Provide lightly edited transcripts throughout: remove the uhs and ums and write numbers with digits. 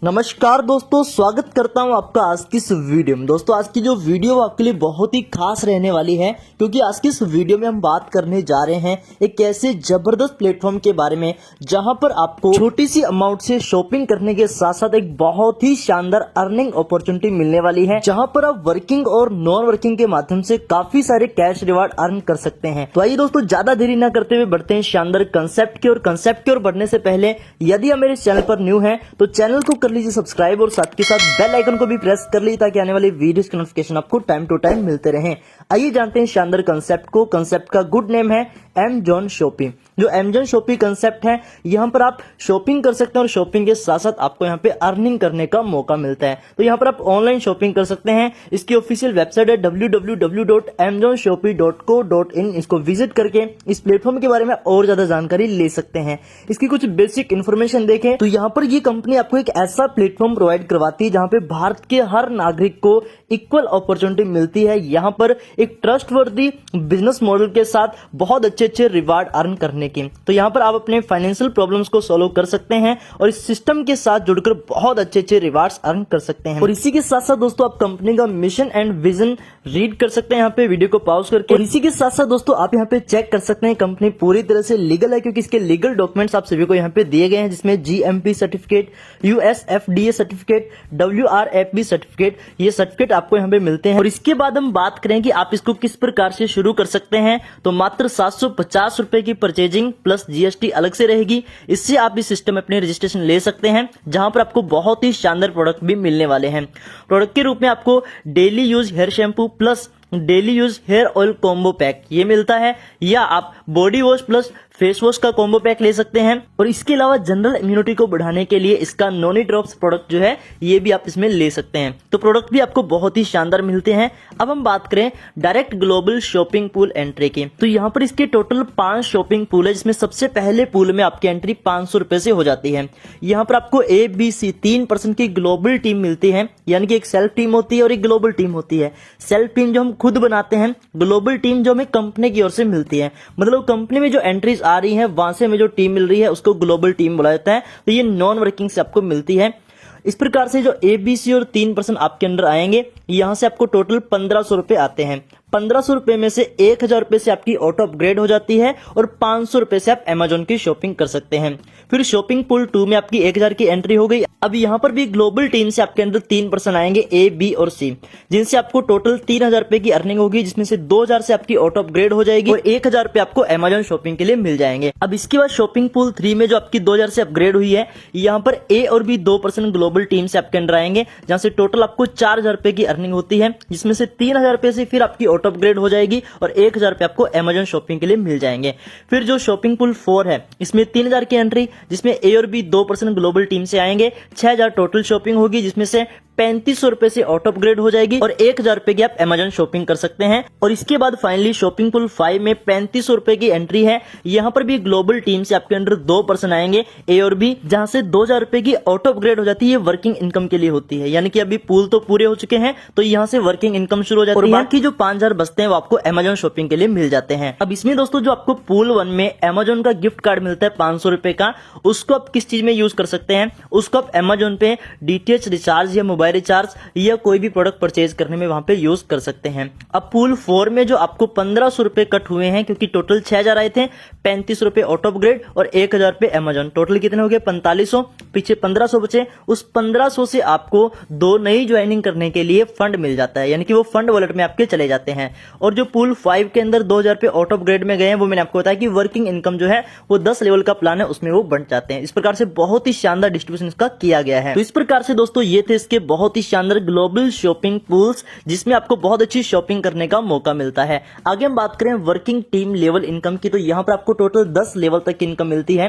नमस्कार दोस्तों, स्वागत करता हूं आपका आज की इस वीडियो में। दोस्तों आज की जो वीडियो आपके लिए बहुत ही खास रहने वाली है, क्योंकि आज की इस वीडियो में हम बात करने जा रहे हैं एक ऐसे जबरदस्त प्लेटफॉर्म के बारे में जहां पर आपको छोटी सी अमाउंट से शॉपिंग करने के साथ साथ एक बहुत ही शानदार अर्निंग अपॉर्चुनिटी मिलने वाली है, जहां पर आप वर्किंग और नॉन वर्किंग के माध्यम से काफी सारे कैश रिवार्ड अर्न कर सकते हैं। तो आइए दोस्तों, ज्यादा देरी न करते हुए बढ़ते हैं शानदार कंसेप्ट की ओर बढ़ने से पहले यदि आप मेरे चैनल पर न्यू हैं तो चैनल को कर लीजिए सब्सक्राइब और साथ के साथ बेल आइकन को भी प्रेस कर लीजिए ताकि आने वाली वीडियोस के नोटिफिकेशन आपको टाइम टू टाइम मिलते रहें। आइए जानते हैं शानदार कंसेप्ट को। कंसेप्ट का गुड नेम है Amazon शॉपिंग। जो Amazon शॉपिंग कंसेप्ट है, यहाँ पर आप शॉपिंग कर सकते हैं और शॉपिंग के साथ साथ आपको यहाँ पे अर्निंग करने का मौका मिलता है। तो यहाँ पर आप ऑनलाइन शॉपिंग कर सकते हैं। इसकी ऑफिशियल वेबसाइट है www.amazonshopee.co.in। इसको विजिट करके इस प्लेटफॉर्म के बारे में और ज्यादा जानकारी ले सकते हैं। इसकी कुछ बेसिक इन्फॉर्मेशन देखें तो यहाँ पर ये कंपनी आपको एक ऐसा प्लेटफॉर्म प्रोवाइड करवाती है जहाँ पे भारत के हर नागरिक को इक्वल अपॉर्चुनिटी मिलती है। यहाँ पर एक ट्रस्टवर्दी बिजनेस मॉडल के साथ बहुत अच्छे रिवार्ड अर्न करने की। तो यहाँ पर आप अपने फाइनेंशियल प्रॉब्लम्स को सॉल्व कर सकते हैं और इस सिस्टम के साथ जुड़कर बहुत अच्छे रिवार्ड्स अर्न कर सकते हैं। और इसी के साथ साथ दोस्तों आप कंपनी का मिशन एंड विजन रीड कर सकते हैं यहाँ पे वीडियो को पॉज करके। और इसी के साथ साथ दोस्तों आप यहाँ पे चेक कर सकते हैं कंपनी पूरी तरह से लीगल है, क्योंकि इसके लीगल डॉक्यूमेंट्स आप सभी को यहाँ पे दिए गए हैं, जिसमें GMP certificate, USFDA certificate, WRFB certificate, ये सर्टिफिकेट आपको यहाँ पे मिलते हैं। और इसके बाद हम बात करें कि आप इसको किस प्रकार से शुरू कर सकते हैं, तो मात्र 750 रुपए की परचेजिंग प्लस GST अलग से रहेगी। इससे आप इस सिस्टम में अपने रजिस्ट्रेशन ले सकते हैं, जहां पर आपको बहुत ही शानदार प्रोडक्ट भी मिलने वाले हैं। प्रोडक्ट के रूप में आपको daily use hair shampoo plus daily use hair oil combo pack ये मिलता है, या आप body wash plus face wash का कॉम्बो पैक ले सकते हैं। और इसके अलावा जनरल इम्यूनिटी को बढ़ाने के लिए इसका नोनी ड्रॉप्स प्रोडक्ट जो है ये भी आप इसमें ले सकते हैं। तो प्रोडक्ट भी आपको बहुत ही शानदार मिलते हैं। अब हम बात करें direct global shopping pool entry की, तो यहाँ पर इसके टोटल 5 शॉपिंग पूल है, जिसमें सबसे पहले पूल में आपकी एंट्री 500 रुपए से हो जाती है। यहाँ पर आपको ABC 3% की ग्लोबल टीम मिलती है, यानी कि एक सेल्फ टीम होती है और एक ग्लोबल टीम होती है। सेल्फ टीम जो हम खुद बनाते हैं, ग्लोबल टीम जो हमें कंपनी की ओर से मिलती है। मतलब कंपनी में जो एंट्रीज आ रही है वहां से हमें जो टीम मिल रही है उसको ग्लोबल टीम बोला जाता है। तो ये नॉन वर्किंग से आपको मिलती है। इस प्रकार से जो ABC और 3% आपके अंदर आएंगे, यहां से आपको टोटल 1500 रुपए आते हैं। 1500 रुपए में से 1000 रुपए से आपकी ऑटो अपग्रेड हो जाती है और 500 रुपए से आप Amazon की शॉपिंग कर सकते हैं। फिर शॉपिंग पूल 2 में आपकी 1000 की एंट्री हो गई। अब यहाँ पर भी ग्लोबल टीम से आपके अंदर 3% आएंगे A, B और C, जिनसे आपको टोटल 3000 रुपए की अर्निंग होगी, जिसमें से 2000 से आपकी ऑटो अपग्रेड हो जाएगी और 1000 रुपए आपको Amazon शॉपिंग के लिए मिल जाएंगे। अब इसके बाद शॉपिंग पूल 3 में जो आपकी 2000 से अपग्रेड हुई है, यहाँ पर A और B 2% ग्लोबल टीम से आपके अंदर आएंगे, जहां से टोटल आपको 4000 रुपए की अर्निंग होती है, जिसमें से 3000 रुपए से फिर आपकी ऑटो अपग्रेड हो जाएगी और 1000 रुपए आपको Amazon शॉपिंग के लिए मिल जाएंगे। फिर जो शॉपिंग पूल 4 है, इसमें 3000 की एंट्री, जिसमें A और B 2% ग्लोबल टीम से आएंगे, 6000 टोटल शॉपिंग होगी, जिसमें से 3500 रुपए से ऑटो अपग्रेड हो जाएगी और 1000 रुपए की आप Amazon शॉपिंग कर सकते हैं। और इसके बाद फाइनली शॉपिंग पूल 5 में 3500 रुपए की एंट्री है। यहाँ पर भी ग्लोबल टीम से आपके अंदर 2% आएंगे A और B, जहां से 2000 रुपए की ऑटो अपग्रेड हो जाती है। वर्किंग इनकम के लिए होती है, यानी कि अभी पूल तो पूरे हो चुके हैं, तो यहाँ से वर्किंग इनकम शुरू हो जाती है और बाकी जो 5000 बचते हैं वो आपको Amazon शॉपिंग के लिए मिल जाते हैं। अब इसमें दोस्तों जो आपको पूल 1 में Amazon का गिफ्ट कार्ड मिलता है 500 रुपए का, उसको आप किस चीज में यूज कर सकते हैं? उसको आप Amazon पे DTH रिचार्ज या मोबाइल रिचार्ज या कोई भी प्रोडक्ट परचेज करने में वहां पे यूज कर सकते हैं। अब पूल 4 में जो आपको 1500 रुपए कट हुए हैं, क्योंकि टोटल 6000 आए थे, 3500 रुपए ऑटो अपग्रेड और 1000 रुपए Amazon, टोटल कितने हो गए? 4500, पीछे 1500 बचे। उस 1500 से आपको 2 नई ज्वाइनिंग करने के लिए फंड मिल जाता है, यानी कि वो फंड वॉलेट में आपके चले जाते हैं। और जो पूल 5 के अंदर 2000 रुपए ऑटो अपग्रेड में गए हैं, वो मैंने आपको बताया कि वर्किंग इनकम जो है वो 10 लेवल का प्लान है, उसमें वो बढ़ जाते हैं। इस प्रकार से बहुत ही शानदार डिस्ट्रीब्यूशन इसका किया गया है। तो इस प्रकार से दोस्तों ये थे इसके बहुत ही शानदार ग्लोबल शॉपिंग पूल्स, जिसमें आपको बहुत अच्छी शॉपिंग करने का मौका मिलता है। आगे हम बात करें वर्किंग टीम लेवल इनकम की, तो यहाँ पर आपको टोटल 10 लेवल तक की इनकम मिलती है।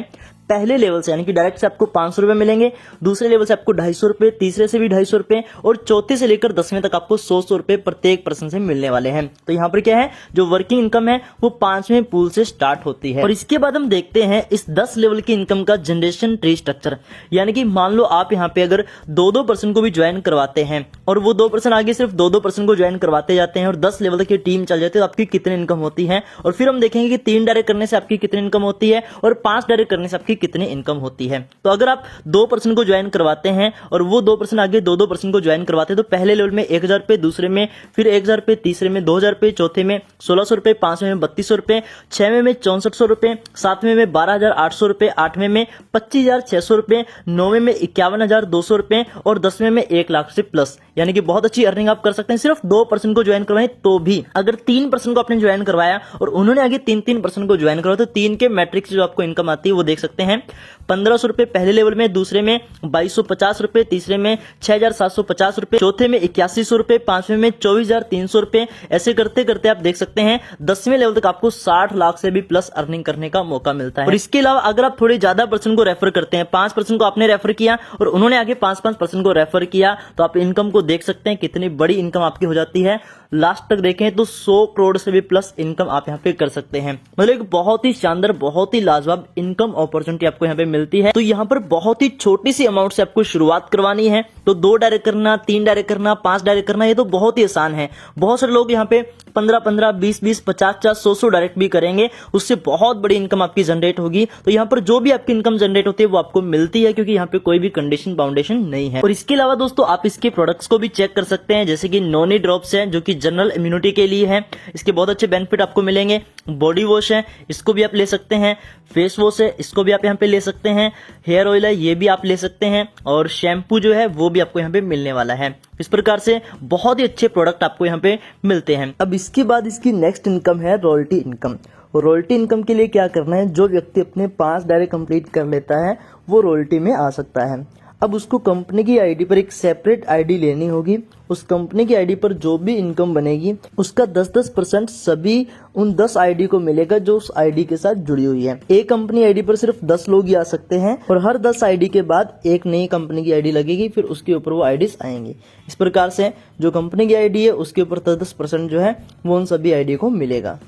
पहले लेवल से यानी कि डायरेक्ट से आपको 500 रुपए मिलेंगे, दूसरे लेवल से आपको 250 रुपए, तीसरे से भी 250 रुपए और चौथे से लेकर 10वें तक आपको 100 रुपए प्रत्येक पर्सन से मिलने वाले हैं। तो यहाँ पर क्या है, जो वर्किंग इनकम है वो 5वें पूल से स्टार्ट होती है। और इसके बाद हम देखते हैं इस 10 लेवल की इनकम का जनरेशन ट्री स्ट्रक्चर, यानी कि मान लो आप यहाँ पे अगर 2-2 पर्सन को भी ज्वाइन करवाते हैं और वो 2% आगे सिर्फ 2-2 पर्सन को ज्वाइन करवाते जाते हैं और 10 लेवल तक की टीम चल जाती है, तो आपकी कितनी इनकम होती है। और फिर हम देखेंगे कि 3 डायरेक्ट करने से आपकी कितनी इनकम होती है और 5 डायरेक्ट करने से आपकी कितनी इनकम होती है। तो अगर आप 2 पर्सन को ज्वाइन करवाते हैं और वो 2 पर्सन आगे 2 पर्सन को ज्वाइन करवाते हैं तो पहले लेवल में 1000 रुपए, दूसरे में फिर 1000 रुपए, तीसरे में 2000 रुपए, चौथे में 1600 रुपए, पांचवें में 3200 रुपए, छठवें में 6400 रुपए, सातवें में 12800 रुपए, आठवें में 25600 रुपए, नौवें में 51200 रुपए और 10वें में 1 लाख से प्लस। यानी कि बहुत अच्छी अर्निंग आप कर सकते हैं सिर्फ 2 पर्सन को ज्वाइन करवाएं तो भी। अगर 3 पर्सन को आपने ज्वाइन करवाया और उन्होंने आगे 3 पर्सन को ज्वाइन करवाया तो 3 के मैट्रिक्स जो आपको इनकम आती है वो देख सकते हैं। 1500 रुपए पहले लेवल में, दूसरे में 2250 रुपए, तीसरे में 6750 रुपए, चौथे में 8100 रुपए, पांचवें में 24300 रुपए। ऐसे करते करते आप देख सकते हैं 10वें लेवल तक आपको 60 लाख से भी प्लस अर्निंग करने का मौका मिलता है। और इसके अलावा अगर आप थोड़े ज्यादा पर्सन को रेफर करते हैं, 5 पर्सन को आपने रेफर किया और उन्होंने आगे 5 पर्सन को रेफर किया तो आप इनकम को देख सकते हैं कितनी बड़ी इनकम आपकी हो जाती है। लास्ट तक देखें तो 100 करोड़ से भी प्लस इनकम आप यहाँ पे कर सकते हैं। मतलब एक बहुत ही शानदार, बहुत ही लाजवाब इनकम अपॉर्चुनिटी आपको यहाँ पे मिलती है। तो यहाँ पर बहुत ही छोटी सी अमाउंट से आपको शुरुआत करवानी है तो 2 डायरेक्ट करना, 3 डायरेक्ट करना, 5 डायरेक्ट करना, ये तो बहुत ही आसान है। बहुत सारे लोग यहाँ पे 15-15, 20-20, 50-50, 100-100 डायरेक्ट भी करेंगे, उससे बहुत बड़ी इनकम आपकी जनरेट होगी। तो यहाँ पर जो भी आपकी इनकम जनरेट होती है वो आपको मिलती है क्योंकि यहाँ पे कोई भी कंडीशन बाउंडेशन नहीं है। और इसके अलावा दोस्तों आप इसके प्रोडक्ट्स को भी चेक कर सकते हैं, जैसे कि नोनी ड्रॉप्स है जो कि जनरल इम्यूनिटी के लिए है, इसके बहुत अच्छे बेनिफिट आपको मिलेंगे। बॉडी वॉश है, इसको भी आप ले सकते हैं। फेस वॉश है, इसको भी आप यहाँ पे ले सकते हैं। हेयर ऑयल है, ये भी आप ले सकते हैं। और शैम्पू जो है वो भी आपको यहाँ पे मिलने वाला है। इस प्रकार से बहुत ही अच्छे प्रोडक्ट आपको यहाँ पे मिलते हैं। अब इसके बाद इसकी नेक्स्ट इनकम है रॉयल्टी इनकम। रॉयल्टी इनकम के लिए क्या करना है, जो व्यक्ति अपने 5 डायरेक्ट कंप्लीट कर लेता है वो रॉयल्टी में आ सकता है। अब उसको कंपनी की आईडी पर एक सेपरेट आईडी लेनी होगी। उस कंपनी की आईडी पर जो भी इनकम बनेगी उसका 10% सभी उन 10 आईडी को मिलेगा जो उस आईडी के साथ जुड़ी हुई है। एक कंपनी आईडी पर सिर्फ 10 लोग ही आ सकते हैं और हर 10 आईडी के बाद एक नई कंपनी की आईडी लगेगी, फिर उसके ऊपर वो आईडीज आएंगी। इस प्रकार से जो कंपनी की आईडी है उसके ऊपर 10% जो है वो उन सभी आईडी को मिलेगा।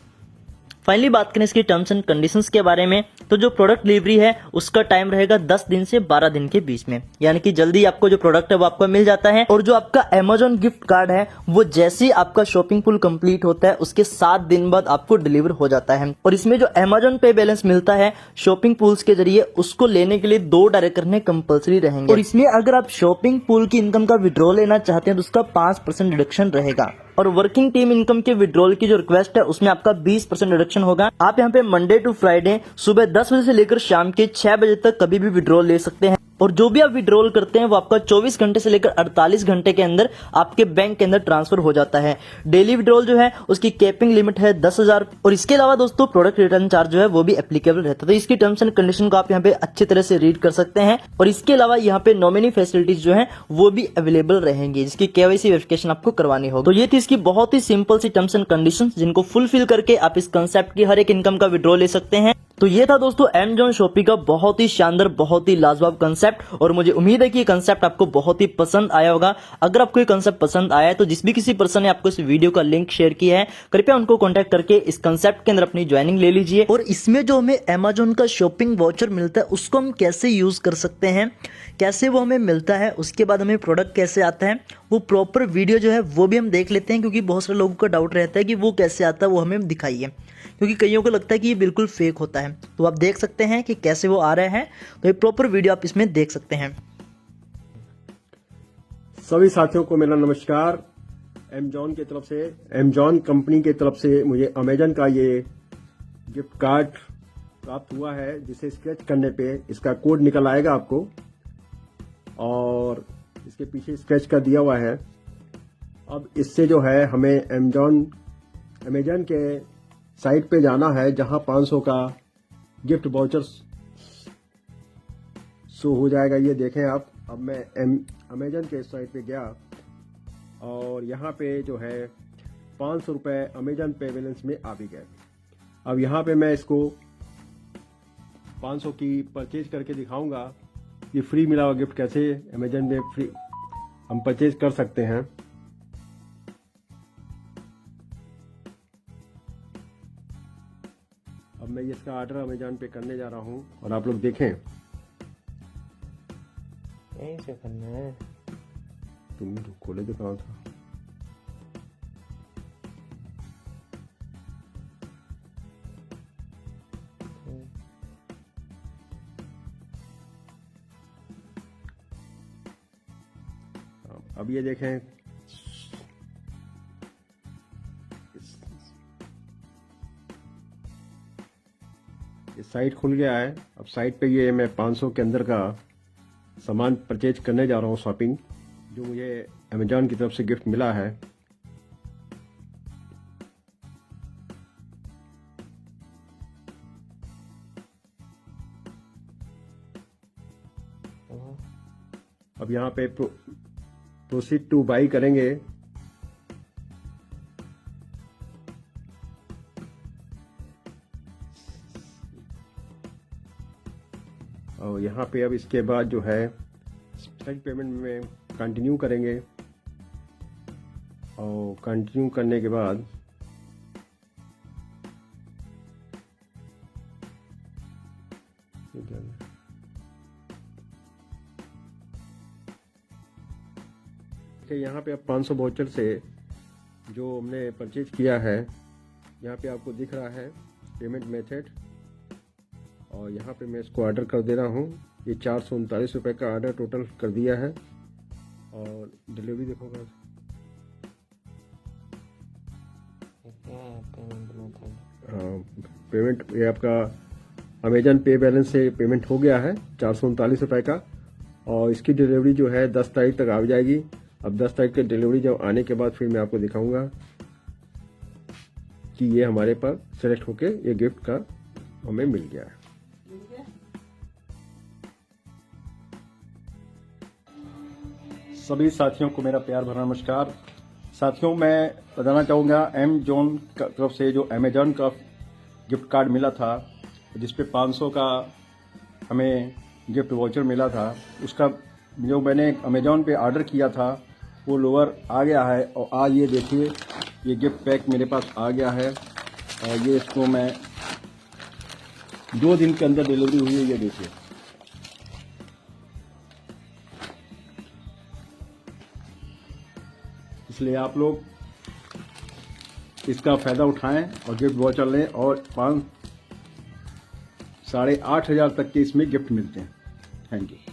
फाइनली बात करें इसकी टर्म्स एंड कंडीशंस के बारे में, तो जो प्रोडक्ट डिलीवरी है उसका टाइम रहेगा 10 दिन से 12 दिन के बीच में, यानी कि जल्दी आपको जो प्रोडक्ट है वो आपको मिल जाता है। और जो आपका अमेजॉन गिफ्ट कार्ड है वो जैसे ही आपका शॉपिंग पूल कंप्लीट होता है उसके 7 दिन बाद आपको डिलीवर हो जाता है। और इसमें जो अमेजॉन पे बैलेंस मिलता है शॉपिंग पूल्स के जरिए, उसको लेने के लिए 2 डायरेक्ट करने कंपल्सरी रहेंगे। और इसमें अगर आप शॉपिंग पूल की इनकम का विड्रॉ लेना चाहते हैं तो उसका 5% डिडक्शन रहेगा। और वर्किंग टीम इनकम के विड्रॉल की जो रिक्वेस्ट है उसमें आपका 20% रिडक्शन होगा। आप यहाँ पे मंडे टू फ्राइडे सुबह 10 बजे से लेकर शाम के 6 बजे तक कभी भी विड्रॉल ले सकते हैं। और जो भी आप विड्रॉल करते हैं वो आपका 24 घंटे से लेकर 48 घंटे के अंदर आपके बैंक के अंदर ट्रांसफर हो जाता है। डेली विड्रॉल जो है उसकी कैपिंग लिमिट है 10,000। और इसके अलावा दोस्तों प्रोडक्ट रिटर्न चार्ज जो है वो भी एप्लीकेबल रहता है। तो इसकी टर्म्स एंड कंडीशन को आप यहाँ पे अच्छी तरह से रीड कर सकते हैं। और इसके अलावा यहाँ पे नॉमिनी फैसिलिटीज जो है वो भी अवेलेबल रहेंगी, जिसकी KYC वेरिफिकेशन आपको करवानी होगी। तो ये थी इसकी बहुत ही सिंपल सी टर्म्स एंड कंडीशन, जिनको फुलफिल करके आप इस कंसेप्ट की हर एक इनकम का विड्रॉ ले सकते हैं। तो ये था दोस्तों अमेजॉन शॉपिंग का बहुत ही शानदार, बहुत ही लाजवाब कंसेप्ट। और मुझे उम्मीद है कि ये कंसेप्ट आपको बहुत ही पसंद आया होगा। अगर आपको ये कंसेप्ट पसंद आया है तो जिस भी किसी पर्सन ने आपको इस वीडियो का लिंक शेयर किया है, कृपया उनको कांटेक्ट करके इस कंसेप्ट के अंदर अपनी ज्वाइनिंग ले लीजिए। और इसमें जो हमें अमेजॉन का शॉपिंग वाउचर मिलता है उसको हम कैसे यूज कर सकते हैं, कैसे वो हमें मिलता है, उसके बाद हमें प्रोडक्ट कैसे आता है, वो प्रॉपर वीडियो जो है वो भी हम देख लेते हैं। क्योंकि बहुत सारे लोगों का डाउट रहता है कि वो कैसे आता है, वो हमें दिखाइए, क्योंकि कईयों को लगता है कि ये बिल्कुल फेक होता है। तो आप देख सकते हैं कि कैसे वो आ रहा है। तो ये प्रॉपर वीडियो आप इसमें देख सकते हैं। सभी साथियों को मेरा नमस्कार। अमेजॉन की तरफ से, अमेजॉन कंपनी की तरफ से मुझे अमेजॉन का ये गिफ्ट कार्ड प्राप्त हुआ है, जिसे स्क्रैच करने पे इसका कोड निकल आएगा आपको, और इसके पीछे स्क्रैच कर दिया हुआ है। अब इससे जो है हमें अमेजॉन के साइट पे जाना है जहां 500 का गिफ्ट वाउचर शो हो जाएगा। ये देखें आप, अब मैं अमेजॉन के साइट पे गया और यहाँ पे जो है 500 रुपये अमेजॉन पे बैलेंस में आ भी गए। अब यहाँ पे मैं इसको 500 की परचेज करके दिखाऊंगा कि फ्री मिला हुआ गिफ्ट कैसे अमेजॉन में फ्री हम परचेज कर सकते हैं। अब मैं इसका ऑर्डर अमेजॉन पे करने जा रहा हूँ और आप लोग देखें। यहीं से करना है। तुमने तो खोले तो कहाँ था? अब ये देखें, ये साइट खुल गया है। अब साइट पे ये मैं 500 के अंदर का सामान परचेज करने जा रहा हूँ, शॉपिंग, जो मुझे अमेजॉन की तरफ से गिफ्ट मिला है। अब यहाँ पे प्रोसीड टू बाई करेंगे। और यहाँ पे अब इसके बाद जो है स्पेशल पेमेंट में कंटिन्यू करेंगे। और कंटिन्यू करने के बाद यहाँ पे अब 500 वाउचर से जो हमने परचेज किया है, यहाँ पे आपको दिख रहा है पेमेंट मेथड। और यहाँ पे मैं इसको ऑर्डर कर दे रहा हूँ। ये 439 रुपये का ऑर्डर टोटल कर दिया है। और डिलीवरी देखोगे, पेमेंट ये आपका अमेजन पे बैलेंस से पेमेंट हो गया है 439 रुपये का। और इसकी डिलीवरी जो है 10 तारीख तक आ जाएगी। अब 10 तारीख की डिलीवरी जब आने के बाद फिर मैं आपको दिखाऊंगा कि ये हमारे पर सेलेक्ट होके ये गिफ्ट का हमें मिल गया है। सभी साथियों को मेरा प्यार भरा नमस्कार। साथियों, मैं बताना चाहूँगा एमजॉन की तरफ से जो अमेजॉन का गिफ्ट कार्ड मिला था, जिसपे 500 का हमें गिफ्ट वाउचर मिला था, उसका जो मैंने अमेजॉन पे ऑर्डर किया था वो लोअर आ गया है। और आज ये देखिए, ये गिफ्ट पैक मेरे पास आ गया है। और ये इसको मैं 2 दिन के अंदर डिलीवरी हुई है, ये देखिए। इसलिए आप लोग इसका फ़ायदा उठाएं और गिफ्ट वाउचर लें। और 5,500 तक के इसमें गिफ्ट मिलते हैं। Thank you.